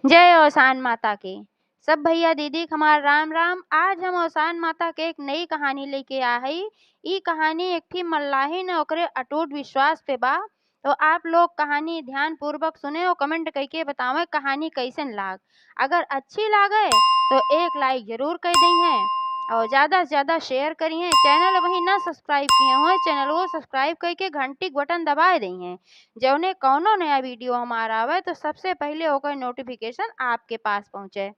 जय औसान माता की। सब भैया दीदी हमार राम राम। आज हम औसान माता के एक नई कहानी लेके आ हई। ई कहानी एक थी मल्लाही न ओकरे अटूट विश्वास पे बा। तो आप लोग कहानी ध्यान पूर्वक सुने और कमेंट करके बतावे कहानी कैसन लाग। अगर अच्छी लागे तो एक लाइक जरूर कर दी है और ज़्यादा से ज़्यादा शेयर करी है। चैनल वही ना सब्सक्राइब किए हुए चैनल को सब्सक्राइब करके घंटी के बटन दबा दी है, जौने कौनो नया वीडियो हमारा आवे तो सबसे पहले होकर नोटिफिकेशन आपके पास पहुंचे।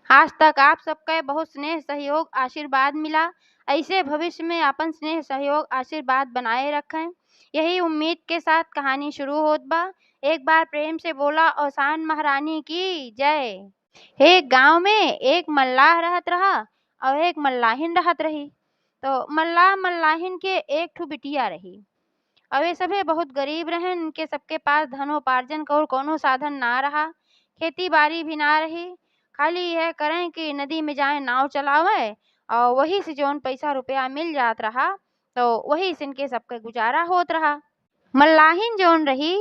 आज तक आप सबका बहुत स्नेह सहयोग आशीर्वाद मिला। ऐसे भविष्य में अपन स्नेह सहयोग आशीर्वाद बनाए रखें, यही उम्मीद के साथ कहानी शुरू होत बा। एक बार प्रेम से बोला औसान महारानी की जय। एक गांव में एक मल्लाह रहत रहा और एक मल्लाहिन रहत रही। तो मल्लाह मल्लाहिन के एक ठो बिटिया रही। और वे सभे बहुत गरीब रहन, इनके सबके पास धनोपार्जन का और कोनो साधन ना रहा, खेती बाड़ी भी ना रही। खाली यह करें कि नदी में जाए नाव चलावे और वही से जौन पैसा रुपया मिल जात रहा तो वही से इनके सबके गुजारा होत रहा। मल्लाहिन जौन रही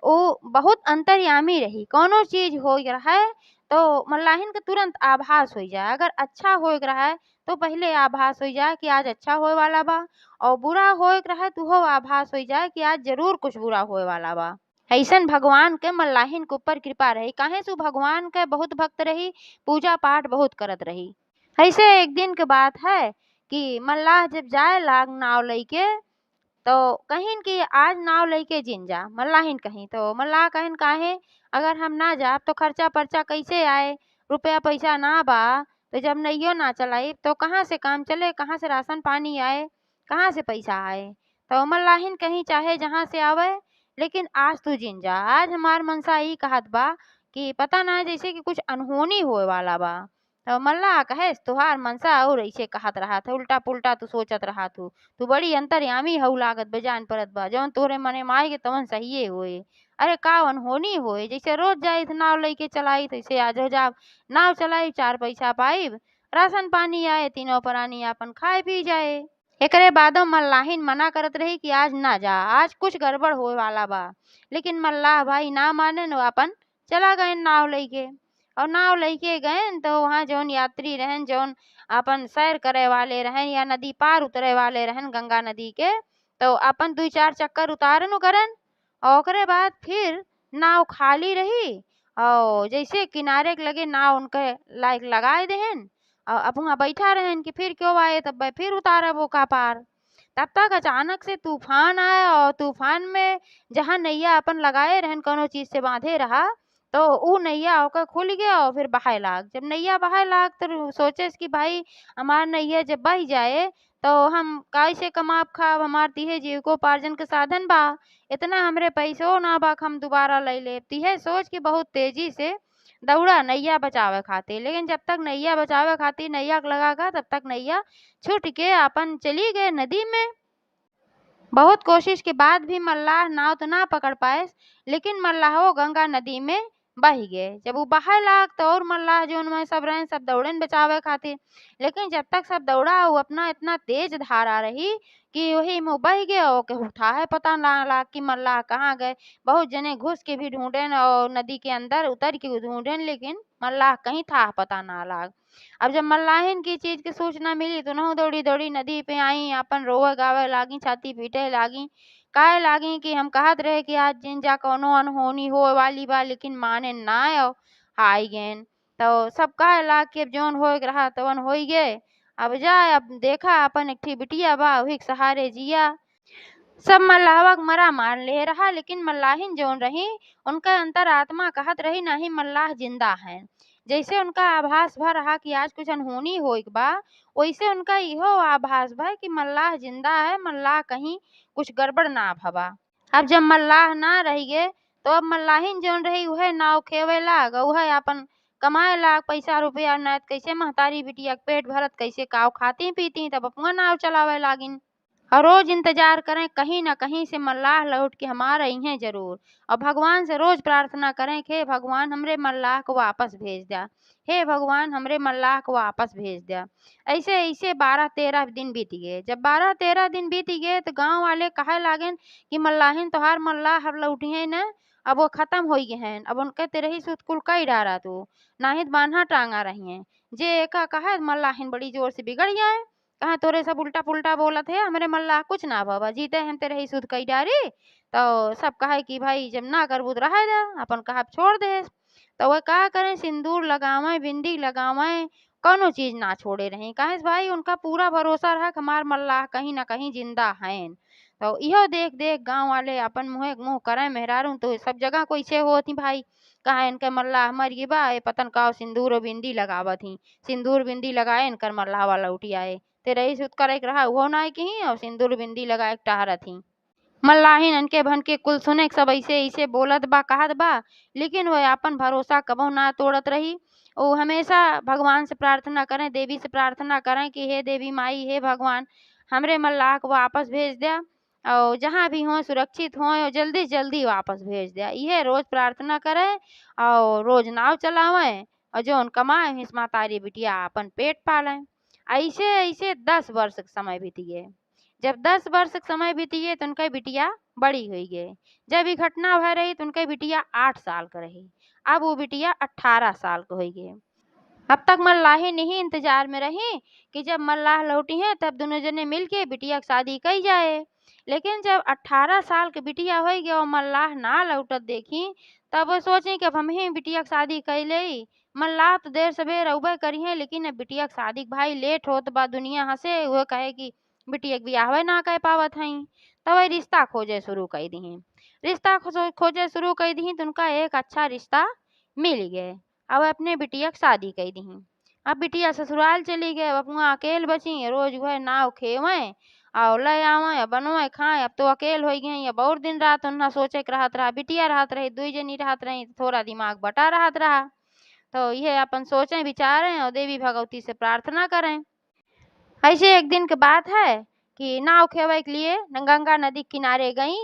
वो बहुत अंतर्यामी रही। कोनो चीज हो रहा है तो मल्लाहिन के तुरंत आभास हो जाए। अगर अच्छा हो रहा है तो पहले आभास हो जाए कि आज अच्छा होए वाला बा, और बुरा होए रहा तो हो आभास हो जाए कि आज जरूर कुछ बुरा होए वाला बा। ऐसन भगवान के मल्लाहिन के ऊपर कृपा रही। काहे सु भगवान के बहुत भक्त रही, पूजा पाठ बहुत करत रही। ऐसे एक दिन के बात है कि मल्लाह जब जाए लाग नाव लेके तो कहिन कि आज नाव लेके जिन जा। मल्लाहिन कहीं तो मल्लाह कहिन काहे, अगर हम ना जाब तो खर्चा पर्चा कैसे आए, रुपया पैसा ना बा तो जब नैयो ना चलाई तो कहाँ से काम चले, कहाँ से राशन पानी आए, कहाँ से पैसा आए। तो मल्लाहिन कहीं चाहे जहाँ से आवे लेकिन आज तू जिन जा। आज हमार मनसा ई कहत बा कि पता ना जैसे कि कुछ अनहोनी होए वाला बा। तो मल्लाह कहे तुहार मनसा और ऐसे कहत रहा था, उल्टा पुल्टा तू सोचत रहा तू बड़ी अंतर्यामी हऊ लागत बेजान परत बा। जौन तोरे मने माई के तवन सहिए होए। अरे का अनहोनी होए, जैसे रोज जाई नाव लेके चलाई तैसे आज हो जाब। नाव चलाई चार पैसा पाइब, राशन पानी आए, तीनों प्राणी आपन खाए पी जाए। एकरे बादो मल्लाहिन मना करत रही कि आज ना जा, आज कुछ गड़बड़ होए वाला बा। लेकिन मल्लाह भाई ना माने न अपन चला गए नाव लेके। और नाव लेके गए तो वहाँ जौन यात्री रहन, जौन अपन सैर करे वाले रहन या नदी पार उतरे वाले रहन गंगा नदी के, तो अपन 2-4 चक्कर उतारन करन और ओकरे बाद फिर नाव खाली रही और जैसे किनारे के लगे नाव उनके लायक लगाए देहन और अब वहाँ बैठा रहन कि फिर क्यों आए, तब मैं फिर उतारब ओका पार। तब तक अचानक से तूफान आया और तूफान में जहाँ नैया अपन लगाए रहन कोनो चीज से बांधे रहा तो ऊ नैया ओकर खुल गया और फिर बहाए लाग। जब नैया बहाए लाग तो सोचे कि भाई हमार नैया जब बह जाए तो हम कैसे कमाब खाब, हमार तिहे जीविकोपार्जन के साधन बा, इतना हमरे पैसो ना बा हम दोबारा ले ले। तिहे सोच के बहुत तेजी से दौड़ा नैया बचावे खातिर। लेकिन जब तक नैया बचावे खातिर नैया के लगागा तब तक नैया छूट के अपन चली गए नदी में। बहुत कोशिश के बाद भी मल्लाह नाव तो ना पकड़ पाए, लेकिन मल्लाहो गंगा नदी में बह गए। जब वो बहे लाग तो और मल्लाह जो उनमें सब रहे सब दौड़न बचावे खातिर। लेकिन जब तक सब दौड़ा वो अपना इतना तेज धारा रही कि वही मुँह बह गए और के उठा है पता ना लाग कि मल्लाह कहाँ गए। बहुत जने घुस के भी ढूंढन और नदी के अंदर उतर के ढूंढन, लेकिन मल्लाह कहीं था पता ना लाग। अब जब मल्लाहिन की चीज की सूचना मिली तो नहु दौड़ी दौड़ी नदी पे आई, अपन रोवे गावे लागी, छाती पीटे लागी। काहे लागी कि हम कहत रहे कि आज जिन जा कोनो अनहोनी होए वाली बा, लेकिन माने ना आई गेन। तो सब कहे लाग कि अब जौन होए के रहा तवन होई गे, अब जाए अब देखा अपन एक ठी बिटिया बा वही के सहारे जिया। सब मल्लाहवा के मरा मार ले रहा, लेकिन मल्लाहिन जौन रही उनका अंतरात्मा कहत रही नहीं मल्लाह जिंदा है। जैसे उनका आभास भा रहा कि आज कुछ अनहोनी होइक बा, वैसे उनका इहो आभास भा कि मल्लाह जिंदा है, मल्लाह कहीं कुछ गड़बड़ ना भबा। अब जब मल्लाह ना रही गे तो अब मल्लाहिन जौन रही उहे नाव खेवे लाग, उहे अपन कमाए लाग पैसा रुपया, न कैसे महतारी बिटिया के पेट भरत, कैसे काव खाती पीती, तब अपना नाव चलावे लागिन। और रोज इंतजार करें कहीं ना कहीं से मल्लाह लौट के हमारे हैं जरूर। और भगवान से रोज प्रार्थना करें कि हे भगवान हमरे मल्लाह को वापस भेज दिया, हे भगवान हमरे मल्लाह को वापस भेज दिया। ऐसे ऐसे 12-13 दिन बीत गए। जब 12-13 दिन बीत गए तो गांव वाले कहे लागन कि मल्लाहिन तोहार मल्लाह अब लौटी है न, अब वो खत्म हो गए हैं, अब उनके तेरही सूद कुल कई डारा तू नाहित बान्हा टांगा रही हैं। जे एका कहा मल्लाहिन बड़ी जोर से बिगड़ गया है, कहा तोरे सब उल्टा पुल्टा बोलत है, हमरे मल्लाह कुछ ना बाबा जीते हम तेरही सूद कई डारी। तो सब कहे कि भाई जब ना करबू तो रह जा, अपन कहा छोड़ दे। तो वह का करें, सिंदूर लगावे बिंदी लगावे कौनो चीज ना छोड़े रही, काहे से भाई उनका पूरा भरोसा रहा कि हमार मल्लाह कहीं ना कहीं जिंदा हैं। तो इहो देख देख गांव वाले अपन मुँह मुँह करे मेहरारू, तो सब जगह कैसे होती भाई, कहा इनके मल्लाह मर गई बा, ये पतन का सिंदूर और बिंदी लगावत ही, सिंदूर बिंदी लगाए इनकर मल्लाह वाला उठी आए, तेरे ही सुत करे रहा वो ना की और सिंदूर बिंदी लगाए टहरत थी। मल्लाहिन अनके भनके कुल सुने सब ऐसे ऐसे बोलत बा कहत बा, लेकिन वह अपन भरोसा कबो ना तोड़त रही। वो हमेशा भगवान से प्रार्थना करें, देवी से प्रार्थना करें कि हे देवी माई, हे भगवान हमरे मल्लाह को वापस भेज दिया, और जहाँ भी हों सुरक्षित हों और जल्दी से जल्दी वापस भेज दिया। यह रोज प्रार्थना करें और रोज नाव चलावें और जौन कमाए हिस मातारी बिटिया अपन पेट पालें। ऐसे ऐसे 10 वर्ष के समय बीत गए। जब 10 वर्ष के समय बीतिए तो उनका बिटिया बड़ी हुई गई। जब ये घटना भय रही तो उनका बिटिया 8 साल का रही। अब वो बिटिया 18 साल का हो गई। अब तक मल्लाहिन नहीं इंतजार में रही कि जब मल्लाह लौटी हैं तब दोनों जने मिल के बिटिया की शादी कई जाए। लेकिन जब 18 साल की बिटिया हो गई और मल्लाह ना लौटत देखी, तब वो सोची कि अब हम ही बिटिया की शादी कर ले। मल्लाह तो देर सवेर अउबे करी है, लेकिन अब बिटिया की शादी भाई लेट होत बा, दुनिया हंसे वो कहे कि बिटिया के बियाह ना कह पावत हई। तब वही रिश्ता खोजे शुरू कर दी। रिश्ता खोजे शुरू कर दी तो उनका एक अच्छा रिश्ता मिल गए। अब अपने बिटिया की शादी कर दी। अब बिटिया ससुराल चली गए, अब वहाँ अकेले बची, रोज वह नाव खेवें और ले आवें बनवें खाएं। अब तो अकेले हो गई, अब और दिन रात उन्ना सोचे के रहत रहा, बिटिया रहत रही, दुई जनी रहत रही, थोड़ा दिमाग बटा रहत रहा। तो ये अपन सोचें विचारें और देवी भगवती से प्रार्थना करें। ऐसे एक दिन की बात है कि नाव खेवे के लिए गंगा नदी के किनारे गई,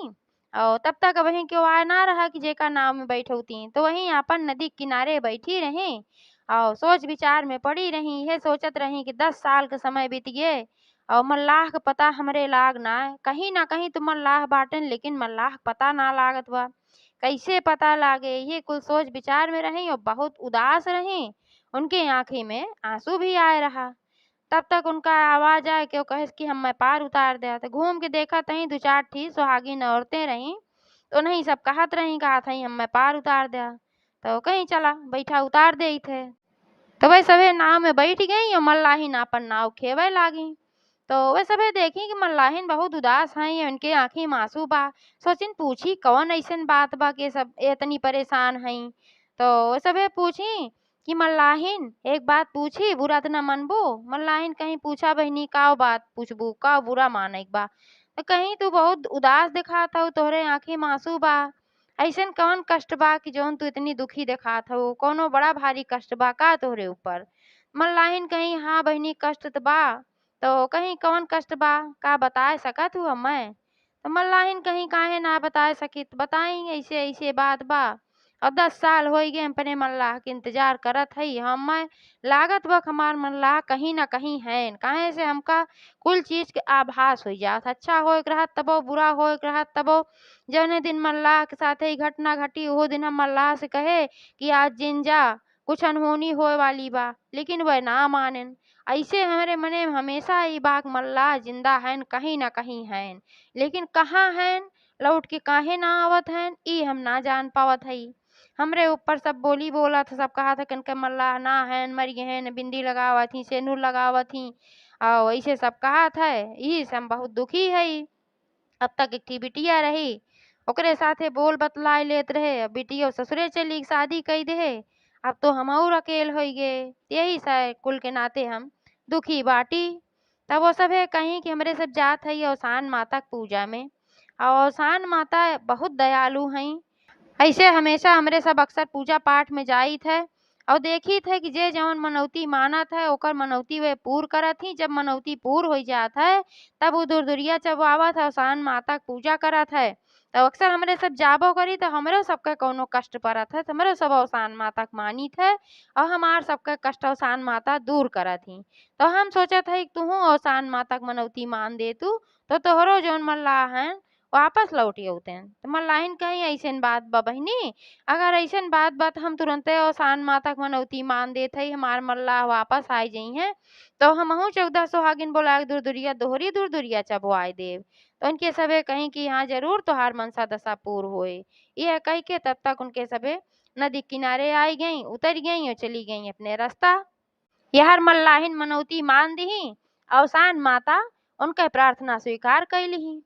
और तब तक वहीं क्यों आ ना रहा कि जेका नाव में बैठौती, तो वहीं अपन नदी के किनारे बैठी रही और सोच विचार में पड़ी रही। यह सोचत रही कि 10 साल का समय बीत गए और मल्लाह का पता हमरे लाग ना कहीं तो मल्लाह बाटन, लेकिन मल्लाह का पता ना लागत बा, कैसे पता लागे। ये कुल सोच विचार में रही और बहुत उदास रही। उनकी आंखी में आंसू भी आए रहा। तब तक उनका आवाज आए कि वो कहे कि हम मैं पार उतार दिया। तो घूम के देखा तहीं 2-4 थी सुहागिन औरतें रहीं, तो नहीं सब कहत रही कहा थी हम मैं पार उतार दिया। तो कहीं चला बैठा उतार दे थे। तो वह सभे नाव में बैठ गई और मल्लाहिन अपन नाव खेवे लागी। तो वह सभे देखी कि मल्लाहिन बहुत उदास हैं, उनके आंखी में आंसू बा। सोचिन पूछी कौन ऐसन बात बा के सब इतनी परेशान हैं। तो वह सभे पूछी कि मल्लाहिन एक बात पूछी, बुरा तो न मनबू। मल्लाहिन कहीं पूछा बहनी का बात पूछबू, का बुरा माने बा। तो कहीं तू बहुत उदास दिखात हऊ, तोहरे आंखी में आंसू बा, ऐसन कौन कष्ट बा कि जौन तू इतनी दुखी दिखात हऊ, कोनो बड़ा भारी कष्ट बा का तोहरे ऊपर। मल्लाहिन कहीं हाँ बहनी कष्ट तो बा। तो कहीं कौन कष्ट बा का बताए सकत हूँ मैं। तो मल्लाहिन कहीं काहे ना बताए सकी, तो बताई ऐसे ऐसे बात बा। अब 10 साल हो गए अपने मल्लाह के इंतजार करत हई हम मैं, लागत बा हमार मल्लाह कहीं ना कहीं है, काहे से हमका कुल चीज के आभास हो जात, अच्छा होए के रहत तबो, बुरा होए के रहत तबो। जौने दिन मल्लाह के साथ ही घटना घटी वो दिन हम मल्लाह से कहे कि आज जिन जा कुछ अनहोनी होए वाली बा, लेकिन वह ना मानेन। ऐसे हमारे मने में हमेशा ये बात मल्लाह जिंदा हैं, कहीं ना कहीं हैं, लेकिन कहाँ हैं, लौट के काहे ना आवत हैं, ई हम ना जान पावत हई। हमरे ऊपर सब बोली बोला था, सब कहा था कि मल्लाह ना हैं, मर गए हैं, बिंदी लगावत ही, सेनूर लगावत ही, और ऐसे सब कहा था। यही से हम बहुत दुखी है। अब तक एक ठी बिटिया रही, ओकरे साथे बोल बतलाए लेत रहे, अब बिटिया ससुरे चली शादी कई दे। अब तो हम और अकेल हो गए, यही सा कुल के नाते हम दुखी बाटी। तब वो सब है कहीं कि हमरे सब जात है औसान माता के पूजा में, और औसान माता बहुत दयालु हैं। ऐसे हमेशा हमरे सब अक्सर पूजा पाठ में जाइत है और देखी थे कि जे जौन मनौती मानत है ओकर मनौती वे पूर करत ही। जब मनौती पूर हो जात है तब वो दुरदुरिया चबावत है, औसान माता के पूजा करत है। तो अक्सर हमरे सब जाबो करी तो हमरो सबके कौनो कष्ट पड़त है, तो हमरो सब औसान माता के मानित है और हमार सबके कष्ट औसान माता दूर करत ही। तो हम सोचत है कि तुहू औसान माता के मनौती मान दे तू, तो तोहरो जौन मल्लाह हैं वापस लौटी अउतेन। तो मल्लाहिन कहीं अइसन बात बा बहिनी, अगर अइसन बात बा त हम तुरंते अवसान माता के मनौती मान देत हई, हमार मल्लाह वापस आए जइहें, तो हमहू 14 सोहागिन बोला के दुरदुरिया दोहरी दुरदुरिया चबवाए देव। तो उनके सबे कहीं कि हाँ जरूर तोहार मनसा दशा पूर होए। यह कह के तब तक उनके सबे नदी किनारे आई गईं, उतर गईं और चली गईं अपने रास्ता। यहर मल्लाहिन मनौती मान दीहीं, अवसान माता उनके प्रार्थना स्वीकार कैलिहीं।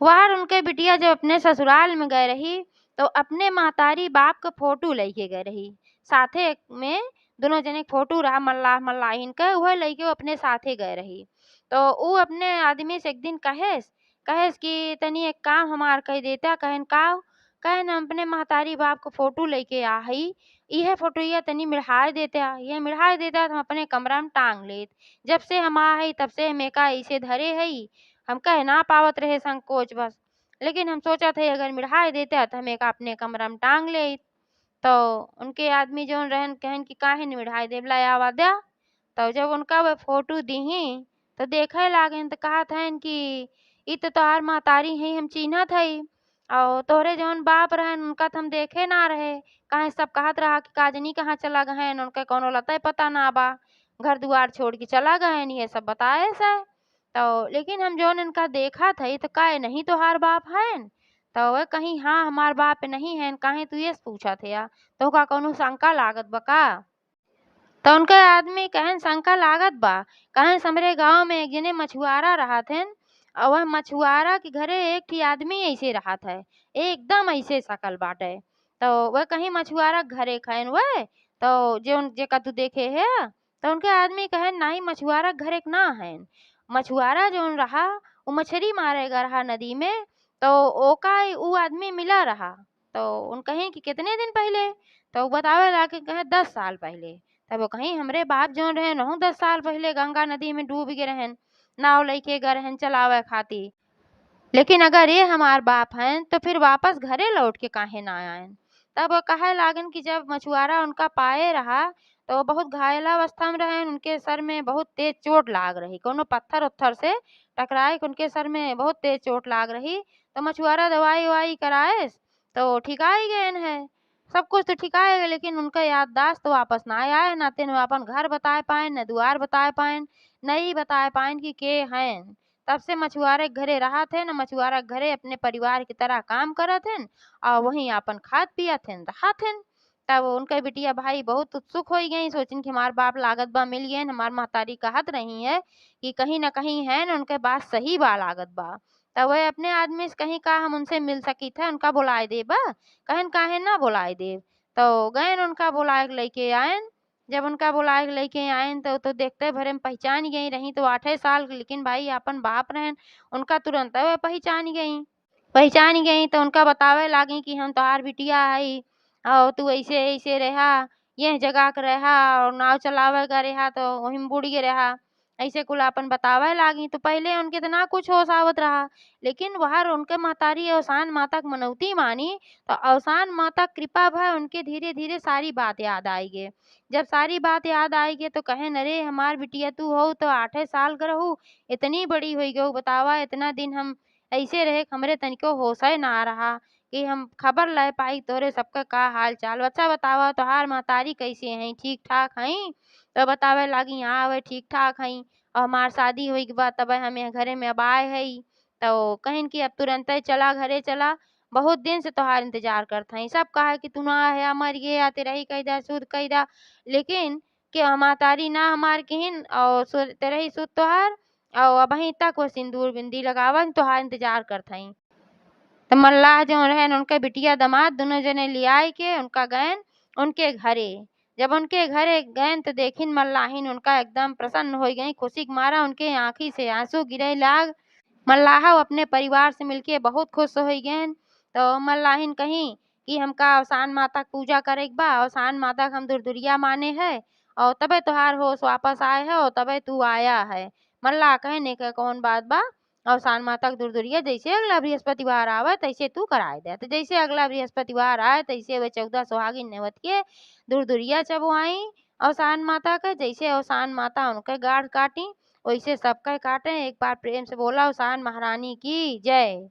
वहार उनके बिटिया जब अपने ससुराल में गए रही, तो अपने महतारी बाप क फोटो लइके गए रही। साथे में दोनों जने के फोटो रहा मल्लाह मल्लाहिन क, उहे लइके वो अपने साथे गए रही। तो ऊ अपने आदमी से एक दिन कहेस कि तनी एक काम हमार कई देता। कहन का? कहन हम अपने महतारी बाप क फोटो लइके आ हई, इहे फोटोइया तनी मिढ़ाए देता। ये मिढ़ाए देता तो हम अपने कमरा में टांग लेत। जब से हम आ हई तब से हम एका ऐसे धरे हई, हम कह ना पावत रहे संकोच बस। लेकिन हम सोचत हई अगर मिढ़ाए देता तो हम एका अपने कमरा में टांग लेत। तो उनके आदमी जौन रहन कहन कि काहे न मिढ़ाए देव, ला आवा द्या। तो जब उनका वो फोटो दीहीं तो देखे लागन तो कहत हन कि ई तो तोहार महतारी हई, हम चिन्हत हई। और तोहरे जौन बाप रहन उनका तो हम देखे ना रहे। काहे सब कहत रहा कि काजनी कहाँ चला गहन, उनके कौनो लतई पता ना बा, घर दुआर छोड़ के चला गहन, ये सब बताए से। तो लेकिन हम जौन इनका देखत हई तो का नहीं तोहार बाप हन? तो वह कहीं हाँ हमार बाप नहीं हन। काहे तू ये पूछत हया? तोहका कौनो शंका लागत बा का? तो उनके आदमी कहन शंका लागत बा। कहन हमरे गाँव में एक जने मछुआरा रहत हन, और वह मछुआरा के घरे एक ठी आदमी ऐसे रहत है, एकदम ऐसे शकल बाटे। तो वह कहीं मछुआरा के घरे खैन वह, तो जौन जेका तू देखे है। तो उनके आदमी कहन नाही मछुआरा के घरे के ना हन। मछुआरा जौन रहा वो मछरी मारे गए रहा नदी में, तो ओका ऊ आदमी मिला रहा। तो उन कहीं कि कितने दिन पहले? तो ऊ बतावे लागे कहे 10 साल पहले। तब वो कहीं हमरे बाप जौन रहन ओहू 10 साल पहले गंगा नदी में डूब गए रहन, नाव लइके गए रहन चलावे खातिर। लेकिन अगर ये हमार बाप हैं तो फिर वापस घरे लौट के काहे ना आयन? तब वो कहे लागन कि जब मछुआरा उनका पाए रहा तो वो बहुत घायलावस्था में रहन, उनके सर में बहुत तेज चोट लाग रही, कोनो पत्थर उत्थर से टकराए के उनके सर में बहुत तेज चोट लाग रही। तो मछुआरा दवाई ववाई कराएस तो ठिकाई गए है, सब कुछ तो ठिकाए गए, लेकिन उनका याददाश्त तो वापस ना आए, ना तेन अपन घर बताए पाए, न दुआर बताए पाए, नहीं बताए पाए कि के हैं। तब से मछुआरे के घरे रहत हन, मछुआरा के घरे अपने परिवार की तरह काम करत हन और वहीं आपन खात पियत हन रहत हन। तब उनके बिटिया भाई बहुत उत्सुक हो गई, सोचिन कि हमार बाप लागत बा मिल गए। हमार महतारी कहत रही है कि कहीं न कहीं है न उनके बात सही बा लागत बा। तब वह अपने आदमी से कहीं का हम उनसे मिल सकी थे, उनका बुलाए देबा? कहन काहे ना बुलाए देव। तो गए उनका बुलाए के लइके आयन। जब उनका बुलाए के लइके आयन तो देखते भरे में पहचान गई रही तो 8 साल के, लेकिन भाई अपन बाप रहन, उनका तुरंत वह पहचान गई। तो उनका बतावे लागी कि हम तोहार बिटिया हई और तू ऐसे ऐसे रहा, यह जगह के रहा और नाव चलावे का रहा तो वहीं में बुड़ गए रहा, ऐसे कुल अपन बतावे लागी। तो पहले उनके तो ना कुछ होश आवत रहा, लेकिन वहां उनके महतारी अवसान माता के मनौती मानी तो अवसान माता कृपा भय उनके धीरे धीरे सारी बात याद आई गे। जब सारी बात याद आई गे तो कहे अरे हमार बिटिया तू हो तो 8 साल का रहू, इतनी बड़ी हुई गऊ, बतावा इतना दिन हम ऐसे रहे हमरे तनिको होश है ना रहा कि हम खबर ले पाई तोरे सबका का हाल चाल। अच्छा बतावा तोहार महतारी कैसे हैं, ठीक ठाक हैं? तो बतावे लागी हाँ वे ठीक ठाक हैं, और हमार शादी हुई के बाद तब हम यहाँ घरे में अब आए हई। तो कहिन कि अब तुरंत चला घरे चला, बहुत दिन से तोहार इंतजार करत हई। सब कहे कि तू ना है मर गए या तेरा ही कैदा शुद्ध कैदा, लेकिन के महतारी ना हमार किहिन और तेरा ही शुद्ध तोहार, और अबहीं तक वो सिंदूर बिंदी लगावन तोहार इंतजार करत हई। तो मल्लाह जो रहन उनके बिटिया दामाद दोनों जने लियाई के उनका गयन उनके घरे। जब उनके घरे गयन तो देखिन मल्लाहिन उनका एकदम प्रसन्न हो गई, खुशी के मारा उनके आँखी से आंसू गिरे लाग। मल्लाह अपने परिवार से मिलके बहुत खुश हो गए। तो मल्लाहिन कहीं कि हमका अवसान माता के पूजा करे के बा, अवसान माता के हम दुरदुरिया माने है और तबे तोहार होश वापस आए है और तबे तू आया है। मल्लाह कहने के कौन बात बा, अवसान माता के दुरदुरिया जैसे अगला बृहस्पतिवार आवे तैसे तू कराए दे। तो जैसे अगला बृहस्पतिवार आए तैसे वे 14 सुहागिन नेवत के दुरदुरिया चबवाई अवसान माता के। जैसे अवसान माता उनके गाढ़ काटी वैसे सबके काटे। एक बार प्रेम से बोला अवसान महारानी की जय।